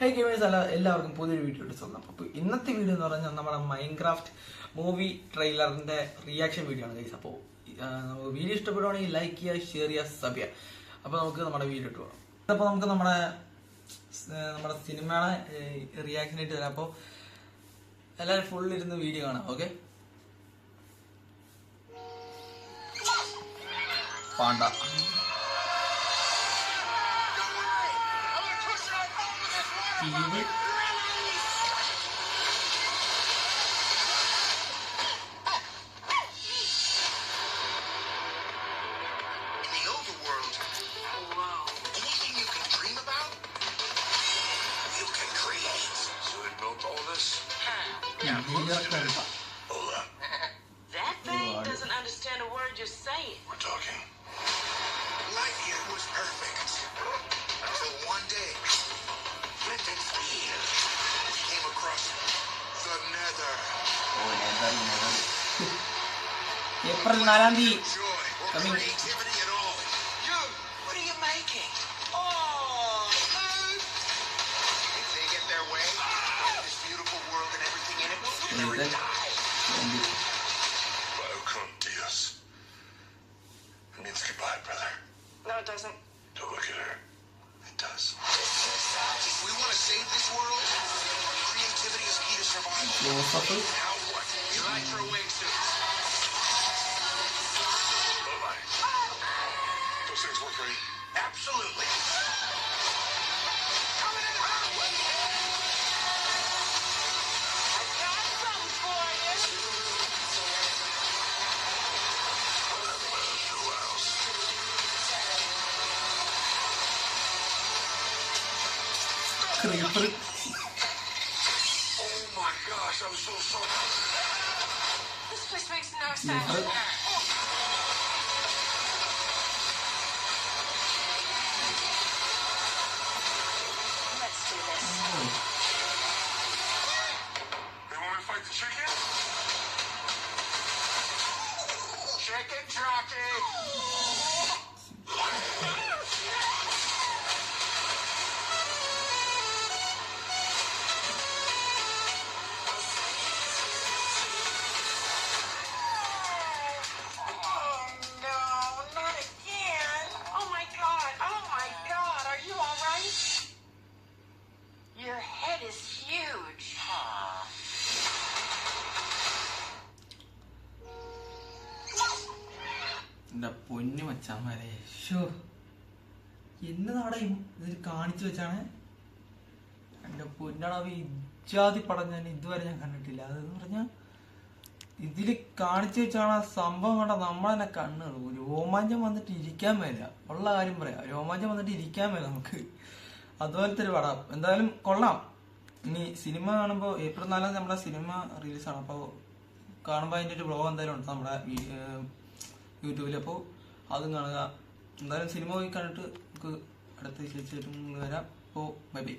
ഹേ gamers എല്ലാവർക്കും പുതിയൊരു video സ്വാഗതം. അപ്പോൾ ഇന്നത്തെ വീഡിയോ എന്ന് പറഞ്ഞാൽ നമ്മുടെ മൈൻക്രാഫ്റ്റ് മൂവി ട്രെയിലറിന്റെ റിയാക്ഷൻ വീഡിയോ ആണ് ഗൈസ്. അപ്പോൾ നമുക്ക് വീഡിയോ ഇഷ്ടപ്പെടുവാണെങ്കിൽ ലൈക്ക് ചെയ്യുക, ഷെയർ ചെയ്യുക, സബ് ചെയ്യുക. അപ്പോൾ നമുക്ക് നമ്മുടെ വീഡിയോ ഇട്ട് പോകാം. അപ്പോൾ നമുക്ക് നമ്മുടെ സിനിമയുടെ റിയാക്ഷൻ ഇട്ട് തരാം. അപ്പോൾ എല്ലാവരും ഫുൾ ഇരുന്ന് വീഡിയോ കാണാം. Okay, Panda TV. That thing doesn't understand a word you're saying. We're talking. Life here was perfect. Until one day, Flint and Steel, we came across the Nether. Oh, Nether. April 4th. Joy or creativity at all. Dude, what are you making? Oh, dude. If they get their way, this beautiful world and everything in it will never die. Welcome, Dios. It means goodbye, brother. No, it doesn't. Don't look at her. It does. If we want to save this world, creativity is key to survival. Now what? Elytra wingsuits. Bye-bye. Those things work, right? Absolutely. Coming in hot. I got something for you. Who else? Creeper. Oh my gosh, I'm so sorry. This place makes no sense. Let's do this. They want me to fight the chicken? Chicken jockey! Your head is huge. എന്റെ പൊന്നു മച്ചാന്മാരെ, show എന്നതാടെ ഇതിൽ കാണിച്ചു വെച്ചാണ്. എന്റെ പൊന്നടവ് ഇജാതി പടം ഞാൻ ഇതുവരെ കണ്ടിട്ടില്ല. അതെന്ന് പറഞ്ഞാൽ ഇതില് കാണിച്ചു വെച്ചാണ് ആ സംഭവം കണ്ട നമ്മളെന്നെ കണ്ണ് കളവും. രോമാഞ്ചം വന്നിട്ട് ഇരിക്കാൻ മേല. ഉള്ള കാര്യം പറയാം, രോമാഞ്ചം വന്നിട്ട് ഇരിക്കാൻ മേല നമുക്ക്. അതുപോലത്തെ ഒരു പടം എന്തായാലും കൊള്ളാം. ഇനി സിനിമ കാണുമ്പോൾ April 4 നമ്മുടെ സിനിമ റിലീസാണ്. അപ്പോൾ കാണുമ്പോൾ അതിൻ്റെ ഒരു ബ്ലോഗ് എന്തായാലും ഉണ്ട് നമ്മുടെ യൂട്യൂബിൽ. അപ്പോൾ അതും കാണുക. എന്തായാലും സിനിമ പോയി കണ്ടിട്ട് നമുക്ക് അടുത്ത വിശേഷമായിട്ട് വരാം. അപ്പോൾ ബൈ ബൈ.